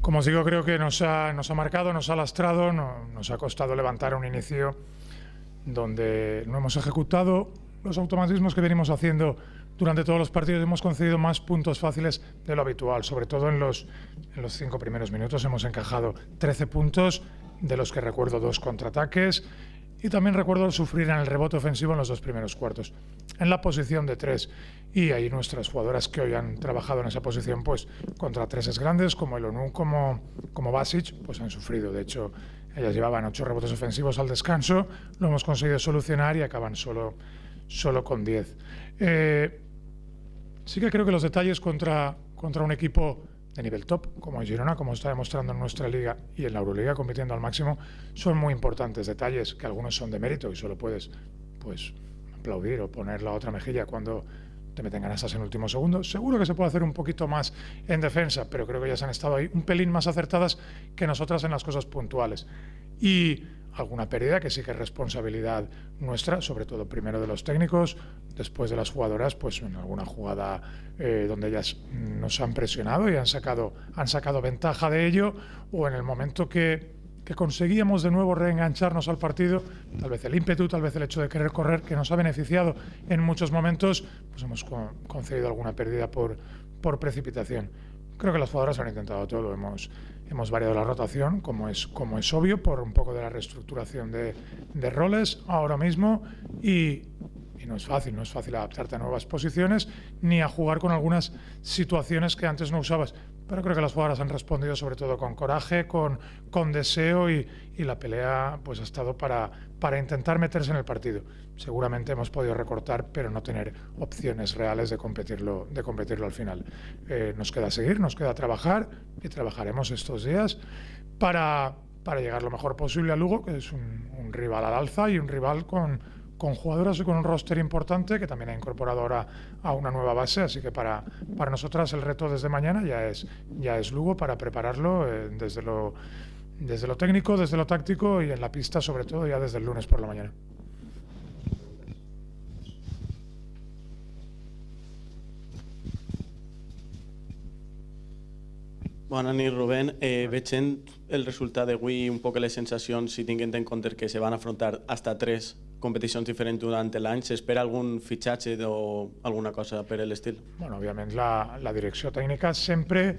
Como os digo, creo que nos ha marcado, nos ha lastrado, nos ha costado levantar un inicio donde no hemos ejecutado los automatismos que venimos haciendo durante todos los partidos. Hemos concedido más puntos fáciles de lo habitual, sobre todo en los 5 primeros minutos. Hemos encajado 13 puntos, de los que recuerdo 2 contraataques, y también recuerdo sufrir en el rebote ofensivo en los 2 primeros cuartos, en la posición de 3. Y ahí nuestras jugadoras que hoy han trabajado en esa posición, pues contra 3 grandes como el ONU, como Basic, pues han sufrido. De hecho, ellas llevaban 8 rebotes ofensivos al descanso, lo hemos conseguido solucionar y acaban solo con 10. Sí que creo que los detalles contra un equipo de nivel top, como el Girona, como está demostrando en nuestra liga y en la Euroliga, compitiendo al máximo, son muy importantes. Detalles que algunos son de mérito y solo puedes pues aplaudir o poner la otra mejilla cuando te meten canastas en el último segundo. Seguro que se puede hacer un poquito más en defensa, pero creo que ellas han estado ahí un pelín más acertadas que nosotras en las cosas puntuales. Y alguna pérdida que sí que es responsabilidad nuestra, sobre todo primero de los técnicos, después de las jugadoras, pues en alguna jugada donde ellas nos han presionado y han sacado ventaja de ello, o en el momento que conseguíamos de nuevo reengancharnos al partido, tal vez el ímpetu, tal vez el hecho de querer correr, que nos ha beneficiado en muchos momentos, pues hemos concedido alguna pérdida por precipitación. Creo que las jugadoras han intentado todo. Hemos variado la rotación, como es obvio, por un poco de la reestructuración de roles ahora mismo, y no es fácil adaptarte a nuevas posiciones ni a jugar con algunas situaciones que antes no usabas. Pero creo que las jugadoras han respondido sobre todo con coraje, con deseo, y la pelea pues ha estado para intentar meterse en el partido. Seguramente hemos podido recortar, pero no tener opciones reales de competirlo al final. Nos queda seguir, nos queda trabajar, y trabajaremos estos días para llegar lo mejor posible a Lugo, que es un rival al alza y un rival con jugadoras y con un roster importante, que también ha incorporado ahora a una nueva base. Así que para nosotras el reto desde mañana ya es Lugo, para prepararlo desde lo técnico, desde lo táctico, y en la pista sobre todo ya desde el lunes por la mañana. Bona nit, Rubén. Veient el resultat d'avui, un poc les sensacions, si tinguent en compte que se van afrontar hasta 3 competicions diferents durant l'any, s'espera algun fitxatge o alguna cosa per l'estil? Bueno, òbviament la direcció tècnica sempre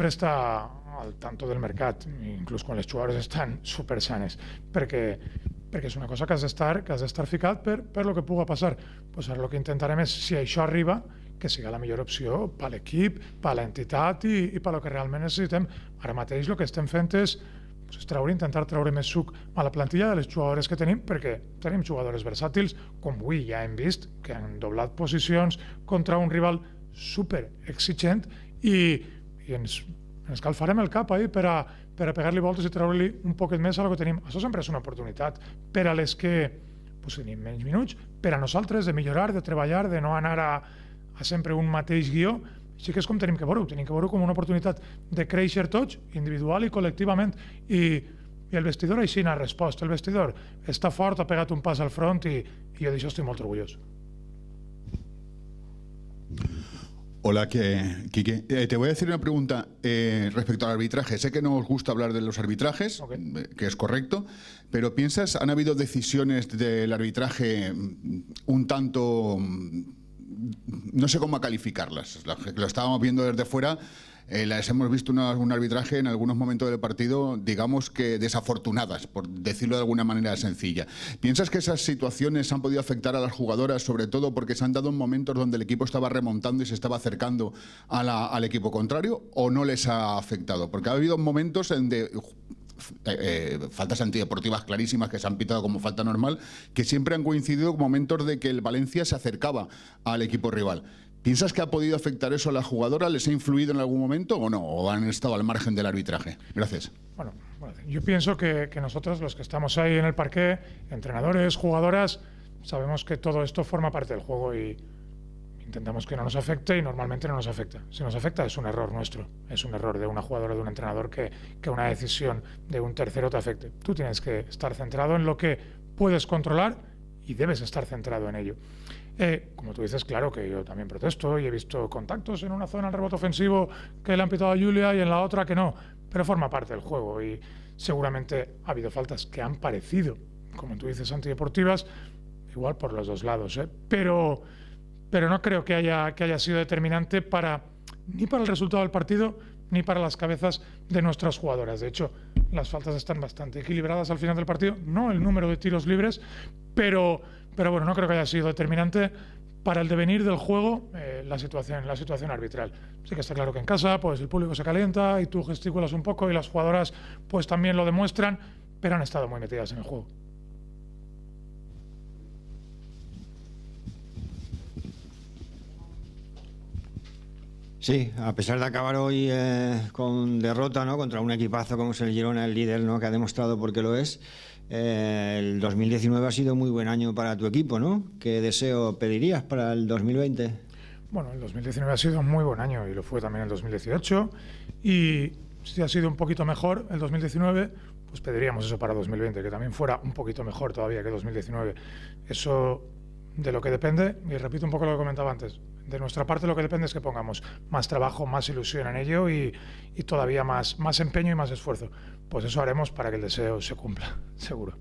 està al tanto del mercat, inclús quan les jugadores estan super sanes, perquè és una cosa que has d'estar ficat per lo que puga passar. Pues ara el que intentarem és, si això arriba, que siga la millor opció per l'equip, per l'entitat i per lo que realment necessitem. Ara mateix el que estem fent és intentar treure més suc a la plantilla de les jugadores que tenim, perquè tenim jugadores versàtils, com avui ja hem vist, que han doblat posicions contra un rival super exigent, i ens calfarem el cap ahí per a pegar-li voltes i treure-li un poquet més a lo que tenim. Això sempre és una oportunitat per a les que tenim menys minuts, per a nosaltres, de millorar, de treballar, de no anar a sempre un mateix guió. Així que és com tenim que veure com una oportunitat de créixer tots, individual i col·lectivament, i el vestidor així n'ha respost. El vestidor està fort, ha pegat un pas al front, i jo d'això estic molt orgullós. Hola, Quique. Te voy a decir una pregunta respecto al arbitraje. Sé que no os gusta hablar de los arbitrajes, que es correcto, pero ¿piensas, han habido decisiones del arbitraje un tanto, no sé cómo calificarlas? Lo estábamos viendo desde fuera, las hemos visto un arbitraje en algunos momentos del partido, digamos que desafortunadas, por decirlo de alguna manera sencilla. ¿Piensas que esas situaciones han podido afectar a las jugadoras, sobre todo porque se han dado en momentos donde el equipo estaba remontando y se estaba acercando al equipo contrario, o no les ha afectado? Porque ha habido momentos en de faltas antideportivas clarísimas que se han pitado como falta normal, que siempre han coincidido con momentos de que el Valencia se acercaba al equipo rival. ¿Piensas que ha podido afectar eso a las jugadoras? ¿Les ha influido en algún momento o no? ¿O han estado al margen del arbitraje? Gracias. Bueno, yo pienso que nosotros, los que estamos ahí en el parqué, entrenadores, jugadoras, sabemos que todo esto forma parte del juego y intentamos que no nos afecte, y normalmente no nos afecta. Si nos afecta es un error nuestro, es un error de una jugadora o de un entrenador que una decisión de un tercero te afecte. Tú tienes que estar centrado en lo que puedes controlar y debes estar centrado en ello. Como tú dices, claro que yo también protesto y he visto contactos en una zona del rebote ofensivo que le han pitado a Julia y en la otra que no, pero forma parte del juego y seguramente ha habido faltas que han parecido, como tú dices, antideportivas, igual por los dos lados, ¿eh? Pero no creo que haya sido determinante ni para el resultado del partido ni para las cabezas de nuestras jugadoras. De hecho, las faltas están bastante equilibradas al final del partido, no el número de tiros libres, pero bueno, no creo que haya sido determinante para el devenir del juego la situación arbitral. Sí que está claro que en casa pues el público se calienta y tú gesticulas un poco y las jugadoras pues también lo demuestran, pero han estado muy metidas en el juego. Sí, a pesar de acabar hoy con derrota, ¿no?, contra un equipazo como es el Girona, el líder, ¿no?, que ha demostrado por qué lo es, el 2019 ha sido muy buen año para tu equipo, ¿no? ¿Qué deseo pedirías para el 2020? Bueno, el 2019 ha sido un muy buen año y lo fue también el 2018, y si ha sido un poquito mejor el 2019, pues pediríamos eso para 2020, que también fuera un poquito mejor todavía que 2019. Eso de lo que depende, y repito un poco lo que comentaba antes, de nuestra parte lo que depende es que pongamos más trabajo, más ilusión en ello y todavía más empeño y más esfuerzo. Pues eso haremos para que el deseo se cumpla, seguro.